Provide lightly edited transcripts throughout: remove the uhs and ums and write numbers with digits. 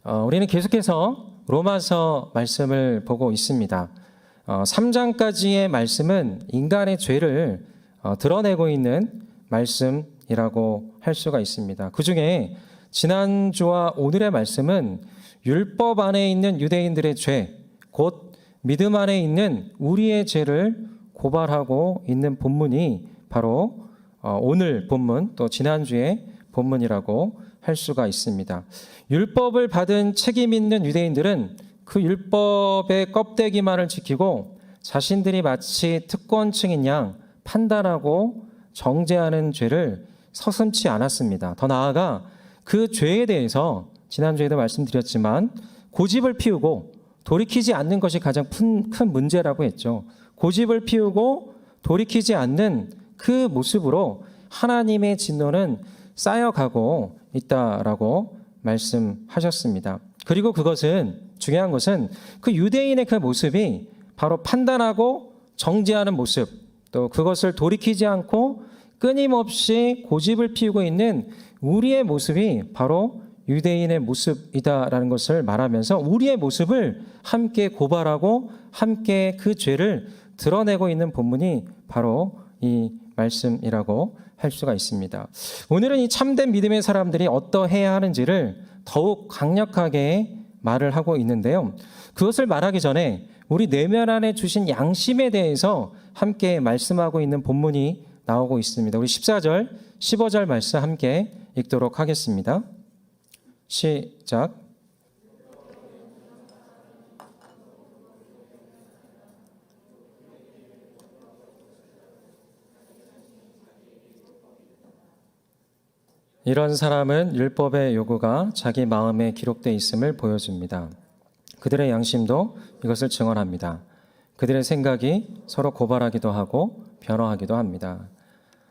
우리는 계속해서 로마서 말씀을 보고 있습니다. 3장까지의 말씀은 인간의 죄를 드러내고 있는 말씀이라고 할 수가 있습니다. 그 중에 지난주와 오늘의 말씀은 율법 안에 있는 유대인들의 죄, 곧 믿음 안에 있는 우리의 죄를 고발하고 있는 본문이 바로 오늘 본문, 또 지난주의 본문이라고 할 수가 있습니다. 율법을 받은 책임 있는 유대인들은 그 율법의 껍데기만을 지키고 자신들이 마치 특권층인 양 판단하고 정죄하는 죄를 서슴지 않았습니다. 더 나아가 그 죄에 대해서 지난주에도 말씀드렸지만 고집을 피우고 돌이키지 않는 것이 가장 큰 문제라고 했죠. 고집을 피우고 돌이키지 않는 그 모습으로 하나님의 진노는 쌓여가고 있다라고 말씀하셨습니다. 그리고 그것은 중요한 것은 그 유대인의 그 모습이 바로 판단하고 정죄하는 모습, 또 그것을 돌이키지 않고 끊임없이 고집을 피우고 있는 우리의 모습이 바로 유대인의 모습이다라는 것을 말하면서 우리의 모습을 함께 고발하고 함께 그 죄를 드러내고 있는 본문이 바로 이 말씀이라고 할 수가 있습니다. 오늘은 이 참된 믿음의 사람들이 어떠해야 하는지를 더욱 강력하게 말을 하고 있는데요. 그것을 말하기 전에 우리 내면 안에 주신 양심에 대해서 함께 말씀하고 있는 본문이 나오고 있습니다. 우리 14절, 15절 말씀 함께 읽도록 하겠습니다. 시작. 이런 사람은 율법의 요구가 자기 마음에 기록되어 있음을 보여줍니다. 그들의 양심도 이것을 증언합니다. 그들의 생각이 서로 고발하기도 하고 변화하기도 합니다.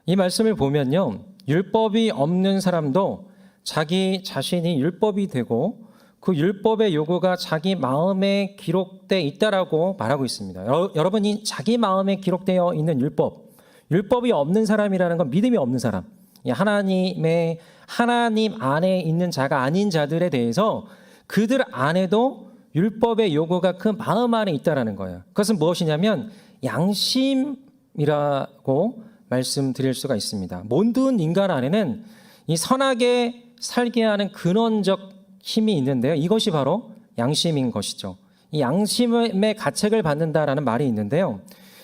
이 말씀을 보면요, 율법이 없는 사람도 자기 자신이 율법이 되고 그 율법의 요구가 자기 마음에 기록되어 있다라고 말하고 있습니다. 여러분이 자기 마음에 기록되어 있는 율법이 없는 사람이라는 건 믿음이 없는 사람, 하나님 안에 있는 자가 아닌 자들에 대해서 그들 안에도 율법의 요구가 그 마음 안에 있다라는 거예요. 그것은 무엇이냐면 양심이라고 말씀드릴 수가 있습니다. 모든 인간 안에는 이 선하게 살게 하는 근원적 힘이 있는데요. 이것이 바로 양심인 것이죠. 이 양심의 가책을 받는다라는 말이 있는데요.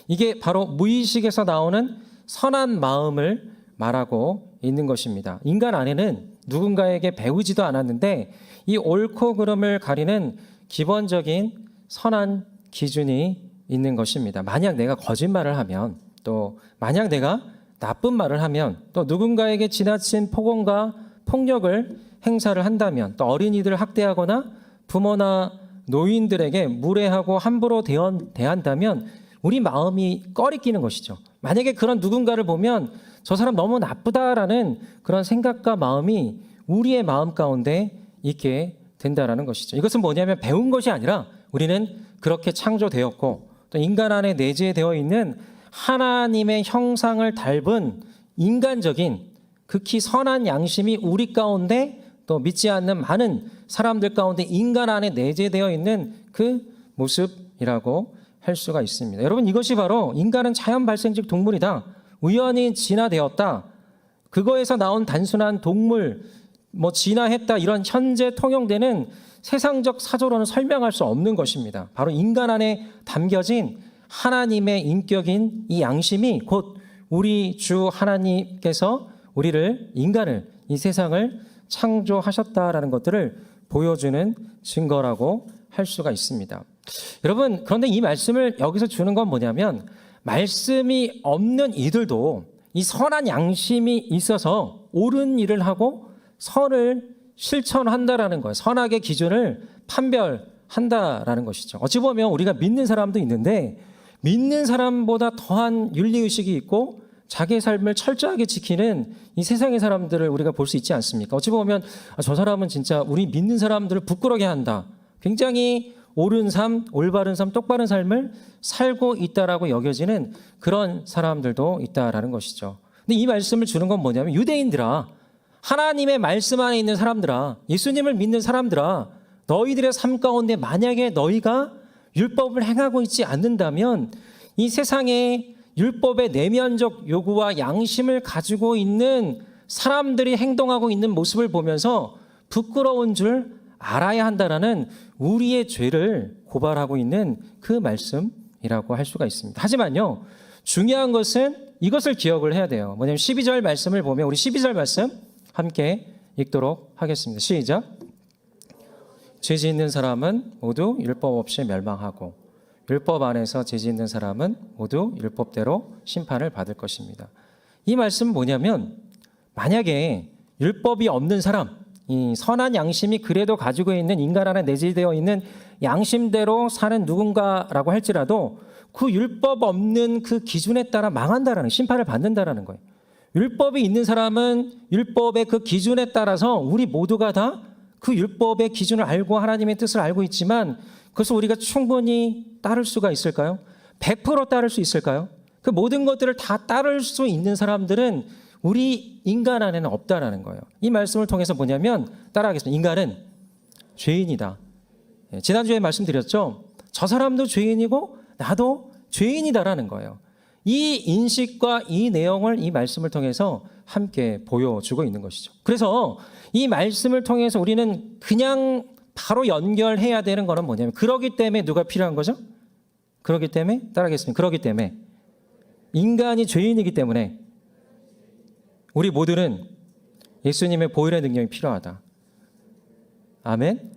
이게 바로 무의식에서 나오는 선한 마음을 말하고 있는 것입니다. 인간 안에는 누군가에게 배우지도 않았는데 이 옳고 그름을 가리는 기본적인 선한 기준이 있는 것입니다. 만약 내가 거짓말을 하면, 또 만약 내가 나쁜 말을 하면, 또 누군가에게 지나친 폭언과 폭력을 행사를 한다면, 또 어린이들을 학대하거나 부모나 노인들에게 무례하고 함부로 대한다면 우리 마음이 꺼리끼는 것이죠. 만약에 그런 누군가를 보면 저 사람 너무 나쁘다라는 그런 생각과 마음이 우리의 마음 가운데 있게 된다라는 것이죠. 이것은 뭐냐면 배운 것이 아니라 우리는 그렇게 창조되었고 또 인간 안에 내재되어 있는 하나님의 형상을 닮은 인간적인 극히 선한 양심이 우리 가운데, 또 믿지 않는 많은 사람들 가운데 인간 안에 내재되어 있는 그 모습이라고 할 수가 있습니다. 여러분, 이것이 바로 인간은 자연 발생적 동물이다, 우연히 진화되었다, 그거에서 나온 단순한 동물, 진화했다, 이런 현재 통용되는 세상적 사조로는 설명할 수 없는 것입니다. 바로 인간 안에 담겨진 하나님의 인격인 이 양심이 곧 우리 주 하나님께서 인간을, 이 세상을 창조하셨다라는 것들을 보여주는 증거라고 할 수가 있습니다. 여러분, 그런데 이 말씀을 여기서 주는 건 뭐냐면, 말씀이 없는 이들도 이 선한 양심이 있어서 옳은 일을 하고 선을 실천한다라는 거예요. 선악의 기준을 판별한다라는 것이죠. 어찌 보면 우리가 믿는 사람도 있는데 믿는 사람보다 더한 윤리의식이 있고 자기의 삶을 철저하게 지키는 이 세상의 사람들을 우리가 볼 수 있지 않습니까? 어찌 보면 저 사람은 진짜 우리 믿는 사람들을 부끄러게 한다, 굉장히 옳은 삶, 올바른 삶, 똑바른 삶을 살고 있다라고 여겨지는 그런 사람들도 있다라는 것이죠. 근데 이 말씀을 주는 건 뭐냐면, 유대인들아, 하나님의 말씀 안에 있는 사람들아, 예수님을 믿는 사람들아, 너희들의 삶 가운데 만약에 너희가 율법을 행하고 있지 않는다면 이 세상에 율법의 내면적 요구와 양심을 가지고 있는 사람들이 행동하고 있는 모습을 보면서 부끄러운 줄 알아야 한다라는 우리의 죄를 고발하고 있는 그 말씀이라고 할 수가 있습니다. 하지만요, 중요한 것은 이것을 기억을 해야 돼요. 뭐냐면 12절 말씀을 보면 우리 12절 말씀 함께 읽도록 하겠습니다. 시작. 죄 짓는 사람은 모두 율법 없이 멸망하고 율법 안에서 죄 짓는 사람은 모두 율법대로 심판을 받을 것입니다. 이 말씀은 뭐냐면 만약에 율법이 없는 사람, 이 선한 양심이 그래도 가지고 있는 인간 안에 내재되어 있는 양심대로 사는 누군가라고 할지라도 그 율법 없는 그 기준에 따라 망한다라는, 심판을 받는다라는 거예요. 율법이 있는 사람은 율법의 그 기준에 따라서 우리 모두가 다 그 율법의 기준을 알고 하나님의 뜻을 알고 있지만 그것을 우리가 충분히 따를 수가 있을까요? 100% 따를 수 있을까요? 그 모든 것들을 다 따를 수 있는 사람들은 우리 인간 안에는 없다라는 거예요. 이 말씀을 통해서 뭐냐면 따라하겠습니다. 인간은 죄인이다. 지난주에 말씀드렸죠. 저 사람도 죄인이고 나도 죄인이다라는 거예요. 이 인식과 이 내용을 이 말씀을 통해서 함께 보여주고 있는 것이죠. 그래서 이 말씀을 통해서 우리는 그냥 바로 연결해야 되는 거는 뭐냐면 그러기 때문에 누가 필요한 거죠? 그러기 때문에 따라하겠습니다. 그러기 때문에 인간이 죄인이기 때문에 우리 모두는 예수님의 보혈의 능력이 필요하다. 아멘.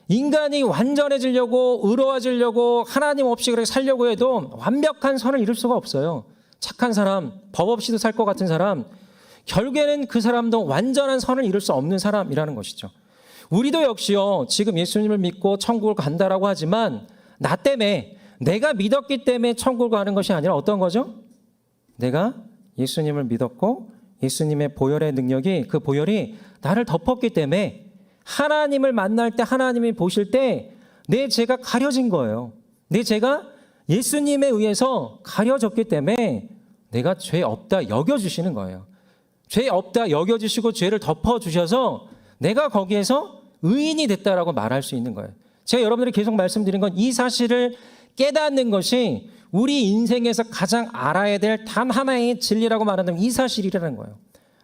인간이 완전해지려고 의로워지려고 하나님 없이 그렇게 살려고 해도 완벽한 선을 이룰 수가 없어요. 착한 사람, 법 없이도 살 것 같은 사람, 결국에는 그 사람도 완전한 선을 이룰 수 없는 사람이라는 것이죠. 우리도 역시요, 지금 예수님을 믿고 천국을 간다라고 하지만 나 때문에, 내가 믿었기 때문에 천국을 가는 것이 아니라 어떤 거죠? 내가 예수님을 믿었고 예수님의 보혈의 능력이, 그 보혈이 나를 덮었기 때문에 하나님을 만날 때, 하나님이 보실 때 내 죄가 가려진 거예요. 내 죄가 예수님에 의해서 가려졌기 때문에 내가 죄 없다 여겨주시는 거예요. 죄 없다 여겨주시고 죄를 덮어주셔서 내가 거기에서 의인이 됐다라고 말할 수 있는 거예요. 제가 여러분들이 계속 말씀드린 건 이 사실을 깨닫는 것이 우리 인생에서 가장 알아야 될 단 하나의 진리라고 말한다면 이 사실이라는 거예요.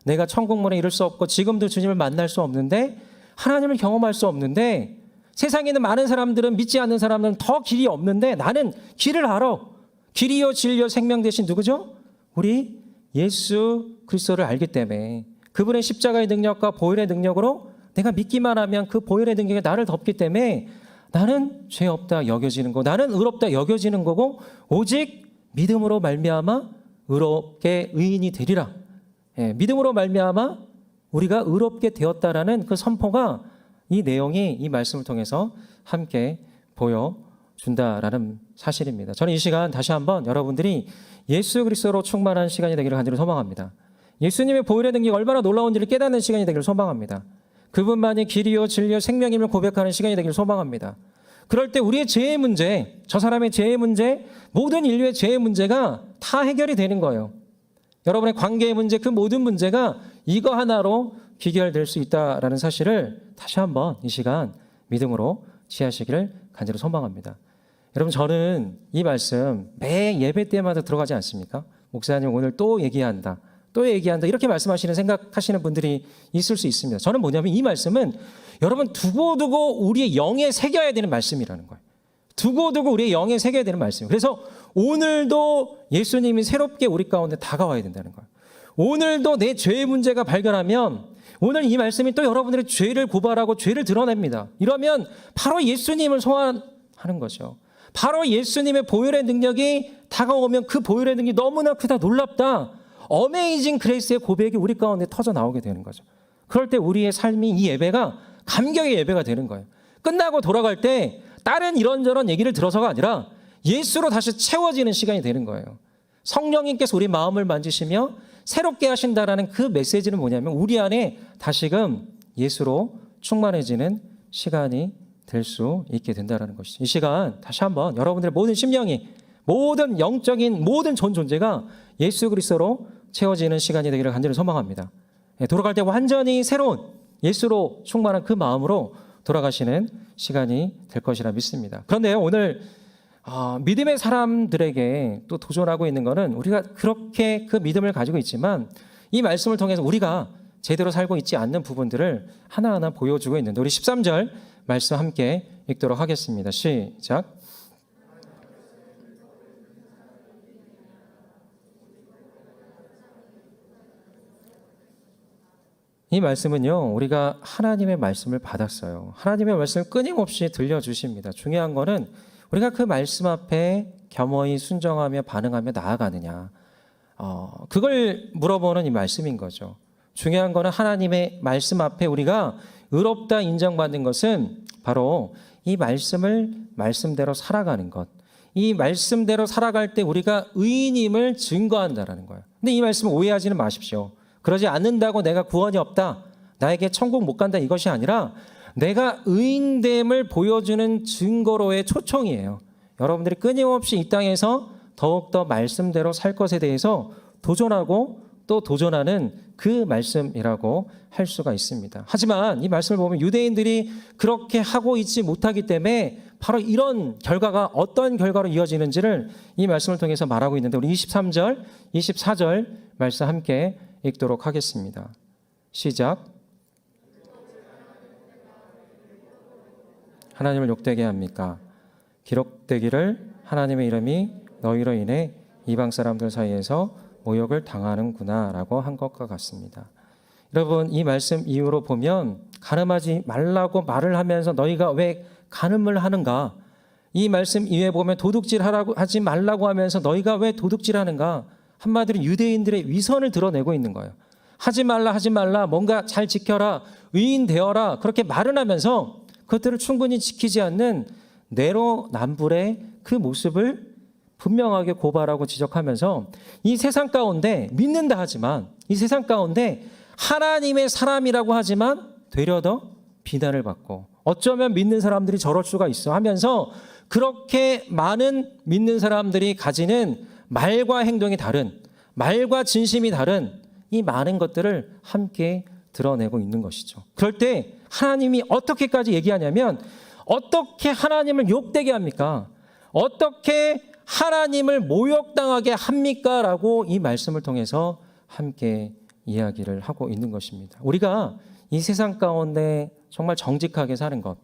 내가 천국문에 이룰 수 없고 지금도 주님을 만날 수 없는데, 하나님을 경험할 수 없는데, 세상에 있는 많은 사람들은, 믿지 않는 사람들은 더 길이 없는데 나는 길을 알아. 길이요 진리요 생명 대신 누구죠? 우리 예수 그리스도를 알기 때문에, 그분의 십자가의 능력과 보혈의 능력으로 내가 믿기만 하면 그 보혈의 능력이 나를 덮기 때문에 나는 죄 없다 여겨지는 거고, 나는 의롭다 여겨지는 거고, 오직 믿음으로 말미암아 의롭게 의인이 되리라. 믿음으로 말미암아 우리가 의롭게 되었다라는 그 선포가, 이 내용이 이 말씀을 통해서 함께 보여준다라는 사실입니다. 저는 이 시간 다시 한번 여러분들이 예수 그리스도로 충만한 시간이 되기를 간절히 소망합니다. 예수님의 보혈의 능력이 얼마나 놀라운지를 깨닫는 시간이 되기를 소망합니다. 그분만이 길이요 진리요 생명임을 고백하는 시간이 되기를 소망합니다. 그럴 때 우리의 죄의 문제, 저 사람의 죄의 문제, 모든 인류의 죄의 문제가 다 해결이 되는 거예요. 여러분의 관계의 문제, 그 모든 문제가 이거 하나로 귀결될 수 있다라는 사실을 다시 한번 이 시간 믿음으로 지하시기를 간절히 소망합니다. 여러분, 저는 이 말씀 매 예배 때마다 들어가지 않습니까? 목사님 오늘 또 얘기한다, 또 얘기한다, 이렇게 말씀하시는 생각하시는 분들이 있을 수 있습니다. 저는 뭐냐면 이 말씀은 여러분 두고두고 우리의 영에 새겨야 되는 말씀이라는 거예요. 두고두고 우리의 영에 새겨야 되는 말씀이에요. 그래서 오늘도 예수님이 새롭게 우리 가운데 다가와야 된다는 거예요. 오늘도 내 죄의 문제가 발견하면 오늘 이 말씀이 또 여러분들의 죄를 고발하고 죄를 드러냅니다. 이러면 바로 예수님을 소환하는 거죠. 바로 예수님의 보혈의 능력이 다가오면 그 보혈의 능력이 너무나 크다, 놀랍다, 어메이징 그레이스의 고백이 우리 가운데 터져 나오게 되는 거죠. 그럴 때 우리의 삶이, 이 예배가 감격의 예배가 되는 거예요. 끝나고 돌아갈 때 다른 이런저런 얘기를 들어서가 아니라 예수로 다시 채워지는 시간이 되는 거예요. 성령님께서 우리 마음을 만지시며 새롭게 하신다라는 그 메시지는 뭐냐면 우리 안에 다시금 예수로 충만해지는 시간이 될 수 있게 된다는 것이죠. 이 시간 다시 한번 여러분들의 모든 심령이, 모든 영적인 모든 전 존재가 예수 그리스도로 채워지는 시간이 되기를 간절히 소망합니다. 돌아갈 때 완전히 새로운 예수로 충만한 그 마음으로 돌아가시는 시간이 될 것이라 믿습니다. 그런데 오늘 믿음의 사람들에게 또 도전하고 있는 것은 우리가 그렇게 그 믿음을 가지고 있지만 이 말씀을 통해서 우리가 제대로 살고 있지 않는 부분들을 하나하나 보여주고 있는데 우리 13절 말씀 함께 읽도록 하겠습니다. 시작. 이 말씀은요, 우리가 하나님의 말씀을 받았어요. 하나님의 말씀을 끊임없이 들려주십니다. 중요한 거는 우리가 그 말씀 앞에 겸허히 순종하며 반응하며 나아가느냐. 그걸 물어보는 이 말씀인 거죠. 중요한 거는 하나님의 말씀 앞에 우리가 의롭다 인정받는 것은 바로 이 말씀을 말씀대로 살아가는 것. 이 말씀대로 살아갈 때 우리가 의인임을 증거한다라는 거예요. 근데 이 말씀을 오해하지는 마십시오. 그러지 않는다고 내가 구원이 없다, 나에게 천국 못 간다, 이것이 아니라 내가 의인됨을 보여주는 증거로의 초청이에요. 여러분들이 끊임없이 이 땅에서 더욱더 말씀대로 살 것에 대해서 도전하고 또 도전하는 그 말씀이라고 할 수가 있습니다. 하지만 이 말씀을 보면 유대인들이 그렇게 하고 있지 못하기 때문에 바로 이런 결과가 어떤 결과로 이어지는지를 이 말씀을 통해서 말하고 있는데 우리 23절, 24절 말씀 함께 읽도록 하겠습니다. 시작. 하나님을 욕되게 합니까? 기록되기를 하나님의 이름이 너희로 인해 이방 사람들 사이에서 모욕을 당하는구나 라고 한 것과 같습니다. 여러분, 이 말씀 이후로 보면 간음하지 말라고 말을 하면서 너희가 왜 간음을 하는가? 이 말씀 이후에 보면 도둑질 하지 말라고 하면서 너희가 왜 도둑질 하는가? 한마디로 유대인들의 위선을 드러내고 있는 거예요. 하지 말라, 뭔가 잘 지켜라, 의인 되어라, 그렇게 말을 하면서 그것들을 충분히 지키지 않는 내로남불의 그 모습을 분명하게 고발하고 지적하면서 이 세상 가운데 믿는다 하지만, 이 세상 가운데 하나님의 사람이라고 하지만 되려 더 비난을 받고 어쩌면 믿는 사람들이 저럴 수가 있어 하면서 그렇게 많은 믿는 사람들이 가지는 말과 행동이 다른, 말과 진심이 다른 이 많은 것들을 함께 드러내고 있는 것이죠. 그럴 때 하나님이 어떻게까지 얘기하냐면 어떻게 하나님을 욕되게 합니까? 어떻게 하나님을 모욕당하게 합니까? 라고 이 말씀을 통해서 함께 이야기를 하고 있는 것입니다. 우리가 이 세상 가운데 정말 정직하게 사는 것,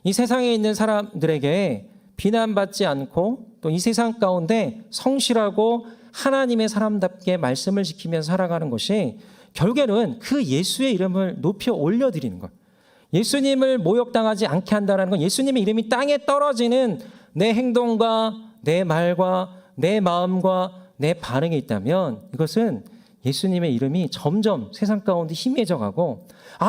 이 세상에 있는 사람들에게 비난받지 않고 또 이 세상 가운데 성실하고 하나님의 사람답게 말씀을 지키면서 살아가는 것이 결국에는 그 예수의 이름을 높여 올려드리는 것, 예수님을 모욕당하지 않게 한다는 건 예수님의 이름이 땅에 떨어지는 내 행동과 내 말과 내 마음과 내 반응이 있다면 이것은 예수님의 이름이 점점 세상 가운데 희미해져 가고,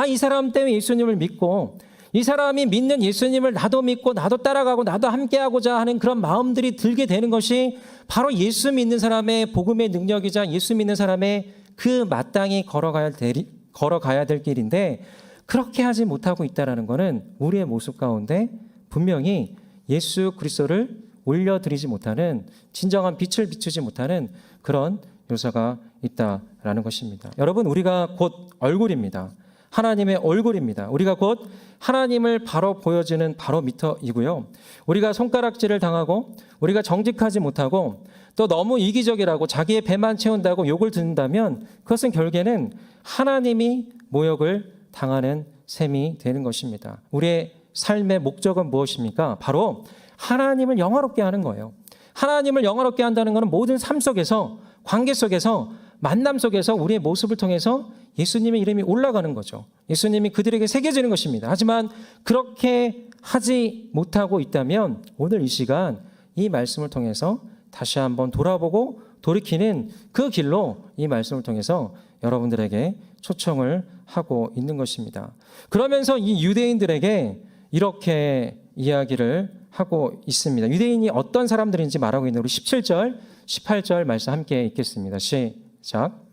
이 사람 때문에 예수님을 믿고 이 사람이 믿는 예수님을 나도 믿고 나도 따라가고 나도 함께하고자 하는 그런 마음들이 들게 되는 것이 바로 예수 믿는 사람의 복음의 능력이자 예수 믿는 사람의 그 마땅히 걸어가야 될 길인데, 그렇게 하지 못하고 있다는 것은 우리의 모습 가운데 분명히 예수 그리스도를 올려드리지 못하는, 진정한 빛을 비추지 못하는 그런 요소가 있다라는 것입니다. 여러분, 우리가 곧 얼굴입니다. 하나님의 얼굴입니다. 우리가 곧 하나님을 바로 보여주는 바로미터이고요. 우리가 손가락질을 당하고 우리가 정직하지 못하고 또 너무 이기적이라고 자기의 배만 채운다고 욕을 듣는다면 그것은 결국에는 하나님이 모욕을 당하는 셈이 되는 것입니다. 우리의 삶의 목적은 무엇입니까? 바로 하나님을 영화롭게 하는 거예요. 하나님을 영화롭게 한다는 것은 모든 삶 속에서, 관계 속에서, 만남 속에서 우리의 모습을 통해서 예수님의 이름이 올라가는 거죠. 예수님이 그들에게 새겨지는 것입니다. 하지만 그렇게 하지 못하고 있다면 오늘 이 시간 이 말씀을 통해서 다시 한번 돌아보고 돌이키는 그 길로 이 말씀을 통해서 여러분들에게 초청을 하고 있는 것입니다. 그러면서 이 유대인들에게 이렇게 이야기를 하고 있습니다. 유대인이 어떤 사람들인지 말하고 있는 우리 17절, 18절 말씀 함께 읽겠습니다. 시작.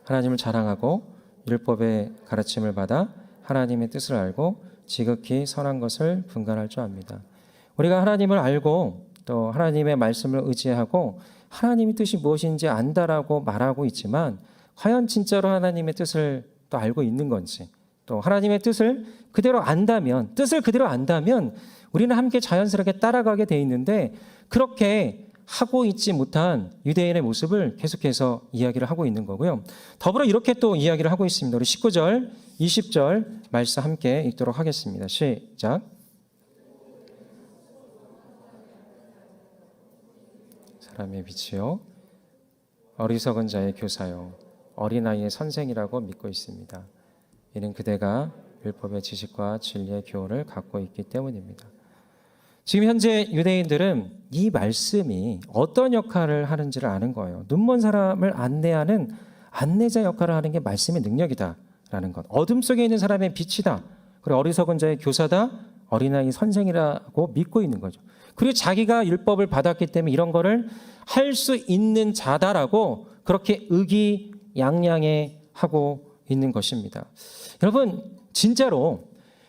하나님을 자랑하고 율법의 가르침을 받아 하나님의 뜻을 알고 지극히 선한 것을 분간할 줄 압니다. 우리가 하나님을 알고 또 하나님의 말씀을 의지하고 하나님의 뜻이 무엇인지 안다라고 말하고 있지만 과연 진짜로 하나님의 뜻을 또 알고 있는 건지, 또 하나님의 뜻을 그대로 안다면 우리는 함께 자연스럽게 따라가게 돼 있는데, 그렇게 하고 있지 못한 유대인의 모습을 계속해서 이야기를 하고 있는 거고요. 더불어 이렇게 또 이야기를 하고 있습니다. 우리 19절, 20절 말씀 함께 읽도록 하겠습니다. 시작. 사람의 빛이요, 어리석은 자의 교사요, 어린아이의 선생이라고 믿고 있습니다. 이는 그대가 율법의 지식과 진리의 교훈을 갖고 있기 때문입니다. 지금 현재 유대인들은 이 말씀이 어떤 역할을 하는지를 아는 거예요. 눈먼 사람을 안내하는 안내자 역할을 하는 게 말씀의 능력이다라는 것. 어둠 속에 있는 사람의 빛이다. 그리고 어리석은 자의 교사다. 어린아이 선생이라고 믿고 있는 거죠. 그리고 자기가 율법을 받았기 때문에 이런 거를 할 수 있는 자다라고 그렇게 의기양양해 하고 있는 것입니다. 여러분, 진짜로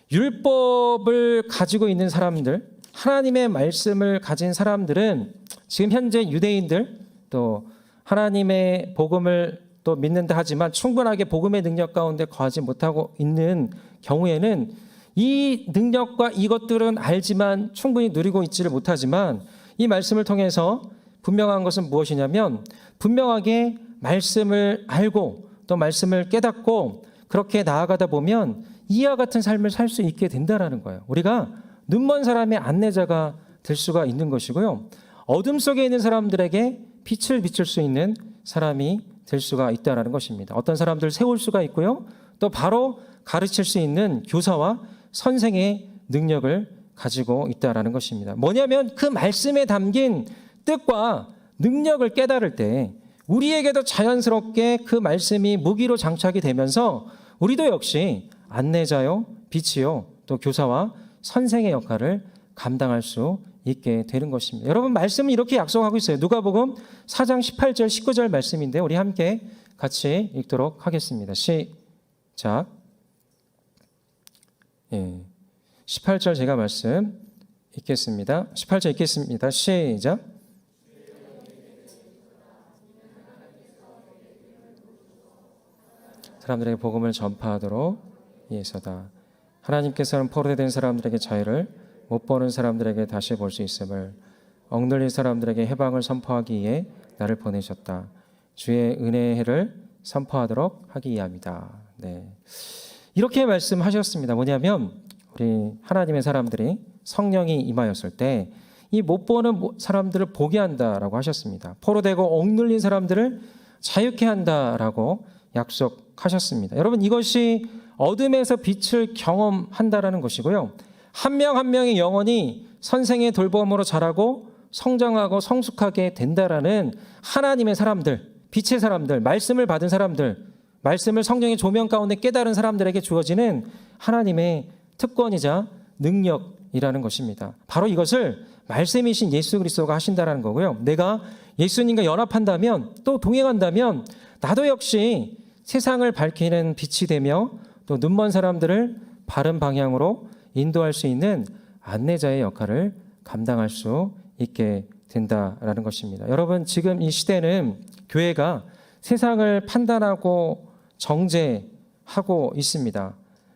율법을 가지고 있는 사람들, 하나님의 말씀을 가진 사람들은 지금 현재 유대인들, 또 하나님의 복음을 또 믿는다 하지만 충분하게 복음의 능력 가운데 거하지 못하고 있는 경우에는 이 능력과 이것들은 알지만 충분히 누리고 있지를 못하지만, 이 말씀을 통해서 분명한 것은 무엇이냐면, 분명하게 말씀을 알고 또 말씀을 깨닫고 그렇게 나아가다 보면 이와 같은 삶을 살 수 있게 된다라는 거예요. 우리가 눈먼 사람의 안내자가 될 수가 있는 것이고요. 어둠 속에 있는 사람들에게 빛을 비출 수 있는 사람이 될 수가 있다는 것입니다. 어떤 사람들을 세울 수가 있고요. 또 바로 가르칠 수 있는 교사와 선생의 능력을 가지고 있다는 것입니다. 뭐냐면 그 말씀에 담긴 뜻과 능력을 깨달을 때 우리에게도 자연스럽게 그 말씀이 무기로 장착이 되면서 우리도 역시 안내자요, 빛이요, 또 교사와 선생의 역할을 감당할 수 있게 되는 것입니다. 여러분, 말씀은 이렇게 약속하고 있어요. 누가복음 4장 18절 19절 말씀인데 우리 함께 같이 읽도록 하겠습니다. 시작. 18절 제가 말씀 읽겠습니다. 18절 읽겠습니다. 시작. 사람들에게 복음을 전파하도록 위해서다. 하나님께서는 포로된 사람들에게 자유를, 못 보는 사람들에게 다시 볼 수 있음을, 억눌린 사람들에게 해방을 선포하기 위해 나를 보내셨다. 주의 은혜의 해를 선포하도록 하기 위함이다. 네. 이렇게 말씀하셨습니다. 뭐냐면 우리 하나님의 사람들이 성령이 임하였을 때 이 못 보는 사람들을 보게 한다라고 하셨습니다. 포로되고 억눌린 사람들을 자유케 한다라고 약속하셨습니다. 여러분, 이것이 어둠에서 빛을 경험한다라는 것이고요. 한 명 한 명의 영혼이 선생의 돌봄으로 자라고 성장하고 성숙하게 된다라는 하나님의 사람들, 빛의 사람들, 말씀을 받은 사람들, 말씀을 성령의 조명 가운데 깨달은 사람들에게 주어지는 하나님의 특권이자 능력이라는 것입니다. 바로 이것을 말씀이신 예수 그리스도가 하신다라는 거고요. 내가 예수님과 연합한다면, 또 동행한다면 나도 역시 세상을 밝히는 빛이 되며 또 눈먼 사람들을 바른 방향으로 인도할 수 있는 안내자의 역할을 감당할 수 있게 된다라는 것입니다. 여러분, 지금 이 시대는 교회가 세상을 판단하고 정죄하고 있습니다.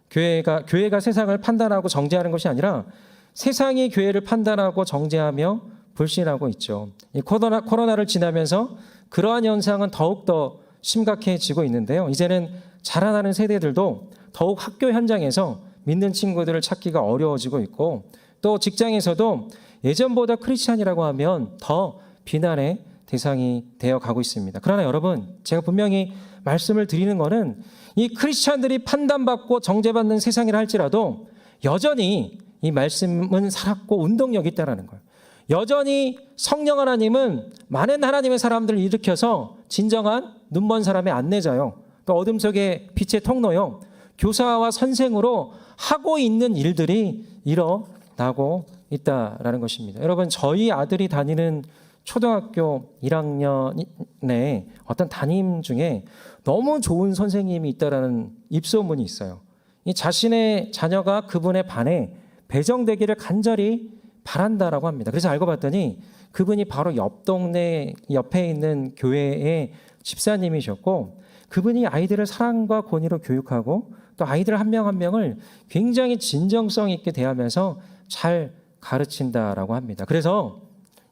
교회가 세상을 판단하고 정죄하는 것이 아니라 세상이 교회를 판단하고 정죄하며 불신하고 있죠. 이 코로나를 지나면서 그러한 현상은 더욱더 심각해지고 있는데요. 이제는 자라나는 세대들도 더욱 학교 현장에서 믿는 친구들을 찾기가 어려워지고 있고, 또 직장에서도 예전보다 크리스찬이라고 하면 더 비난의 대상이 되어 가고 있습니다. 그러나 여러분, 제가 분명히 말씀을 드리는 것은 이 크리스찬들이 판단받고 정죄받는 세상이라 할지라도 여전히 이 말씀은 살았고 운동력이 있다는 거예요. 여전히 성령 하나님은 많은 하나님의 사람들을 일으켜서 진정한 눈먼 사람의 안내자요, 또 어둠 속의 빛의 통로요, 교사와 선생으로 하고 있는 일들이 일어나고 있다라는 것입니다. 여러분, 저희 아들이 다니는 초등학교 1학년의 어떤 담임 중에 너무 좋은 선생님이 있다라는 입소문이 있어요. 이 자신의 자녀가 그분의 반에 배정되기를 간절히 바란다라고 합니다. 그래서 알고 봤더니 그분이 바로 옆 동네 옆에 있는 교회의 집사님이셨고, 그분이 아이들을 사랑과 권위로 교육하고 또 아이들 한 명 한 명을 굉장히 진정성 있게 대하면서 잘 가르친다라고 합니다. 그래서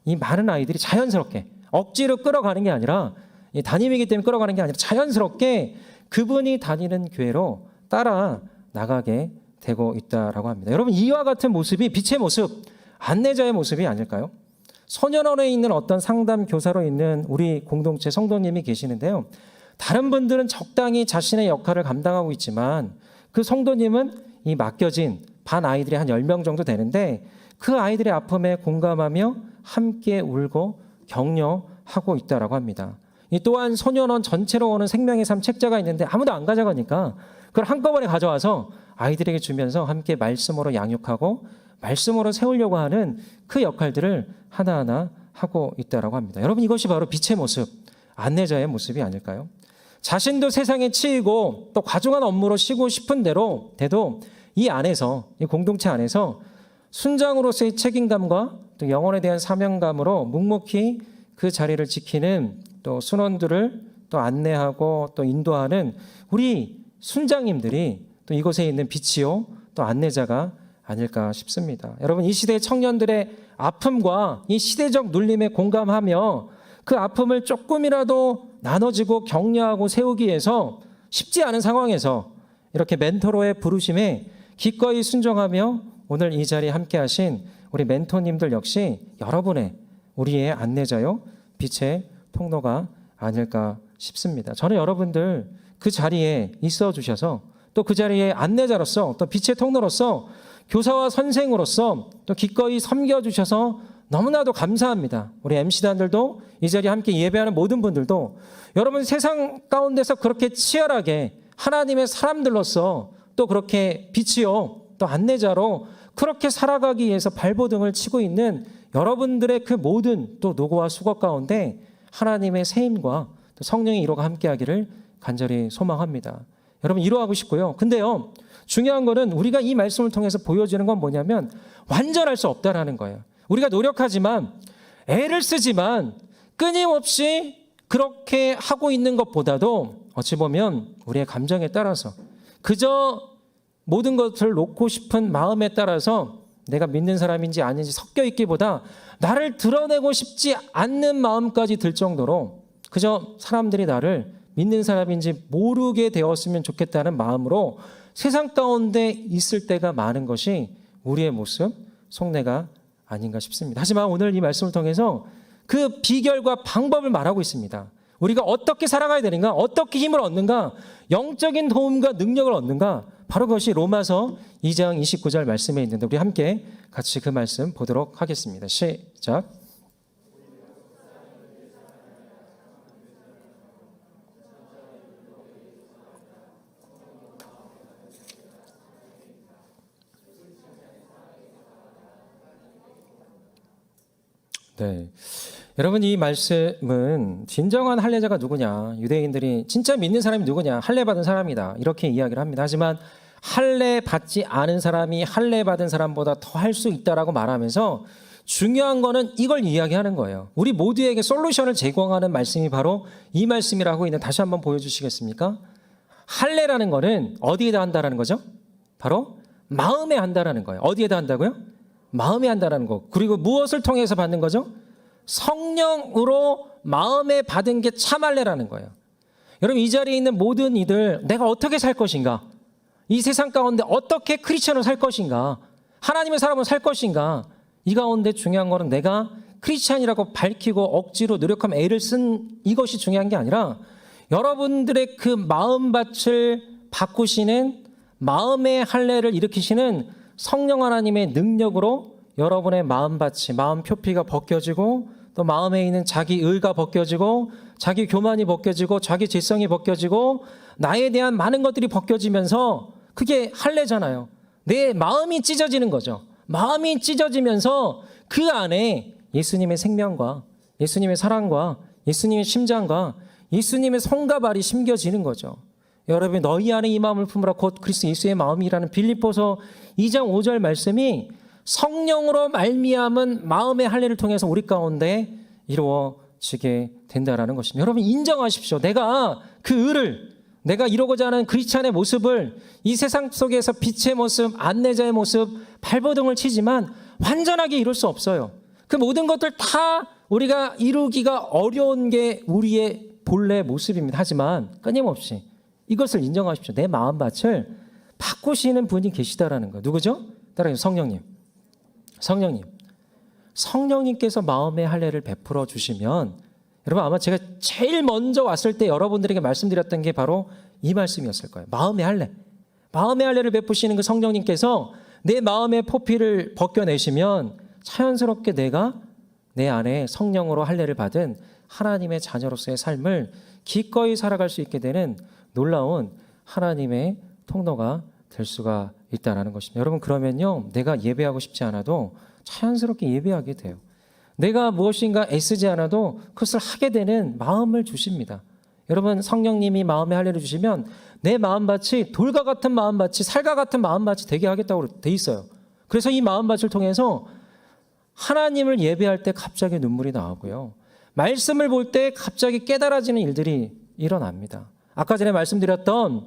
이 많은 아이들이 자연스럽게 억지로 끌어가는 게 아니라 이 담임이기 때문에 끌어가는 게 아니라 자연스럽게 그분이 다니는 교회로 따라 나가게 되고 있다라고 합니다. 여러분, 이와 같은 모습이 빛의 모습, 안내자의 모습이 아닐까요? 소년원에 있는 어떤 상담 교사로 있는 우리 공동체 성도님이 계시는데요. 다른 분들은 적당히 자신의 역할을 감당하고 있지만 그 성도님은 이 맡겨진 반 아이들이 한 10명 정도 되는데 그 아이들의 아픔에 공감하며 함께 울고 격려하고 있다라고 합니다. 이 또한 소년원 전체로 오는 생명의 삶 책자가 있는데 아무도 안 가져가니까 그걸 한꺼번에 가져와서 아이들에게 주면서 함께 말씀으로 양육하고 말씀으로 세우려고 하는 그 역할들을 하나하나 하고 있다라고 합니다. 여러분, 이것이 바로 빛의 모습, 안내자의 모습이 아닐까요? 자신도 세상에 치이고 또 과중한 업무로 쉬고 싶은 대로 돼도 이 안에서, 이 공동체 안에서 순장으로서의 책임감과 또 영혼에 대한 사명감으로 묵묵히 그 자리를 지키는 또 순원들을 또 안내하고 또 인도하는 우리 순장님들이 또 이곳에 있는 빛이요 또 안내자가 아닐까 싶습니다. 여러분, 이 시대의 청년들의 아픔과 이 시대적 눌림에 공감하며 그 아픔을 조금이라도 나눠지고 격려하고 세우기 위해서 쉽지 않은 상황에서 이렇게 멘토로의 부르심에 기꺼이 순종하며 오늘 이 자리에 함께 하신 우리 멘토님들 역시 여러분의 우리의 안내자요 빛의 통로가 아닐까 싶습니다. 저는 여러분들 그 자리에 있어 주셔서 또 그 자리에 안내자로서 또 빛의 통로로서 교사와 선생으로서 또 기꺼이 섬겨주셔서 너무나도 감사합니다. 우리 MC단들도 이 자리에 함께 예배하는 모든 분들도 여러분 세상 가운데서 그렇게 치열하게 하나님의 사람들로서 또 그렇게 빛이요 또 안내자로 그렇게 살아가기 위해서 발버둥을 치고 있는 여러분들의 그 모든 또 노고와 수고 가운데 하나님의 세임과 또 성령의 이로가 함께하기를 간절히 소망합니다. 여러분, 이루하고 싶고요. 근데요, 중요한 거는 우리가 이 말씀을 통해서 보여주는 건 뭐냐면 완전할 수 없다라는 거예요. 우리가 노력하지만 애를 쓰지만 끊임없이 그렇게 하고 있는 것보다도 어찌 보면 우리의 감정에 따라서 그저 모든 것을 놓고 싶은 마음에 따라서 내가 믿는 사람인지 아닌지 섞여 있기보다 나를 드러내고 싶지 않는 마음까지 들 정도로 그저 사람들이 나를 믿는 사람인지 모르게 되었으면 좋겠다는 마음으로 세상 가운데 있을 때가 많은 것이 우리의 모습, 속내가 아닌가 싶습니다. 하지만 오늘 이 말씀을 통해서 그 비결과 방법을 말하고 있습니다. 우리가 어떻게 살아가야 되는가, 어떻게 힘을 얻는가, 영적인 도움과 능력을 얻는가, 바로 그것이 로마서 2장 29절 말씀에 있는데 우리 함께 같이 그 말씀 보도록 하겠습니다. 시작. 네. 여러분, 이 말씀은 진정한 할례자가 누구냐, 유대인들이 진짜 믿는 사람이 누구냐, 할례 받은 사람이다 이렇게 이야기를 합니다. 하지만 할례 받지 않은 사람이 할례 받은 사람보다 더 할 수 있다라고 말하면서 중요한 거는 이걸 이야기하는 거예요. 우리 모두에게 솔루션을 제공하는 말씀이 바로 이 말씀이라고 있는, 다시 한번 보여주시겠습니까? 할례라는 거는 어디에다 한다라는 거죠? 바로 마음에 한다라는 거예요. 어디에다 한다고요? 마음에 한다라는 거. 그리고 무엇을 통해서 받는 거죠? 성령으로 마음에 받은 게 참할례라는 거예요. 여러분, 이 자리에 있는 모든 이들, 내가 어떻게 살 것인가? 이 세상 가운데 어떻게 크리스천으로 살 것인가? 하나님의 사람으로 살 것인가? 이 가운데 중요한 거는 내가 크리스천이라고 밝히고 억지로 노력하면 애를 쓴 이것이 중요한 게 아니라 여러분들의 그 마음밭을 바꾸시는 마음의 할례를 일으키시는 성령 하나님의 능력으로 여러분의 마음밭이, 마음 표피가 벗겨지고 또 마음에 있는 자기 의가 벗겨지고 자기 교만이 벗겨지고 자기 죄성이 벗겨지고 나에 대한 많은 것들이 벗겨지면서 그게 할례잖아요. 내 마음이 찢어지는 거죠. 마음이 찢어지면서 그 안에 예수님의 생명과 예수님의 사랑과 예수님의 심장과 예수님의 성과 발이 심겨지는 거죠. 여러분, 너희 안에 이 마음을 품으라 곧 그리스도 예수의 마음이라는 빌립보서 2장 5절 말씀이 성령으로 말미암은 마음의 할례를 통해서 우리 가운데 이루어지게 된다라는 것입니다. 여러분, 인정하십시오. 내가 그 의를 내가 이루고자 하는 크리스찬의 모습을 이 세상 속에서 빛의 모습, 안내자의 모습, 발버둥을 치지만 완전하게 이룰 수 없어요. 그 모든 것들 다 우리가 이루기가 어려운 게 우리의 본래 모습입니다. 하지만 끊임없이 이것을 인정하십시오. 내 마음밭을 바꾸시는 분이 계시다라는 거예요. 누구죠? 따라해요. 성령님. 성령님께서 마음의 할례를 베풀어 주시면, 여러분 아마 제가 제일 먼저 왔을 때 여러분들에게 말씀드렸던 게 바로 이 말씀이었을 거예요. 마음의 할례를 베푸시는 그 성령님께서 내 마음의 포피를 벗겨내시면 자연스럽게 내가 내 안에 성령으로 할례를 받은 하나님의 자녀로서의 삶을 기꺼이 살아갈 수 있게 되는 놀라운 하나님의 통로가 될 수가 있다는 것입니다. 여러분, 그러면요, 내가 예배하고 싶지 않아도 자연스럽게 예배하게 돼요. 내가 무엇인가 애쓰지 않아도 그것을 하게 되는 마음을 주십니다. 여러분, 성령님이 마음의 할례를 주시면 내 마음밭이 돌과 같은 마음밭이, 살과 같은 마음밭이 되게 하겠다고 돼 있어요. 그래서 이 마음밭을 통해서 하나님을 예배할 때 갑자기 눈물이 나오고요, 말씀을 볼 때 갑자기 깨달아지는 일들이 일어납니다. 아까 전에 말씀드렸던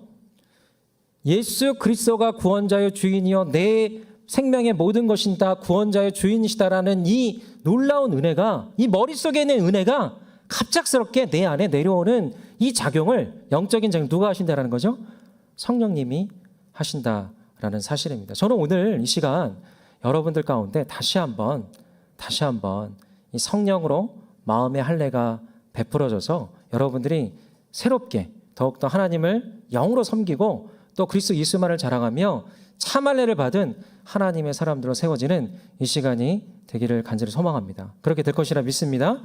예수 그리스도가 구원자요 주인이요 내 생명의 모든 것인 다 구원자의 주인이시다라는 이 놀라운 은혜가, 이 머릿속에 있는 은혜가 갑작스럽게 내 안에 내려오는 이 작용을, 영적인 작용 누가 하신다라는 거죠? 성령님이 하신다라는 사실입니다. 저는 오늘 이 시간 여러분들 가운데 다시 한번 이 성령으로 마음의 할례가 베풀어져서 여러분들이 새롭게 더욱더 하나님을 영으로 섬기고 또 그리스도 예수만을 자랑하며 참 할례를 받은 하나님의 사람들로 세워지는 이 시간이 되기를 간절히 소망합니다. 그렇게 될 것이라 믿습니다.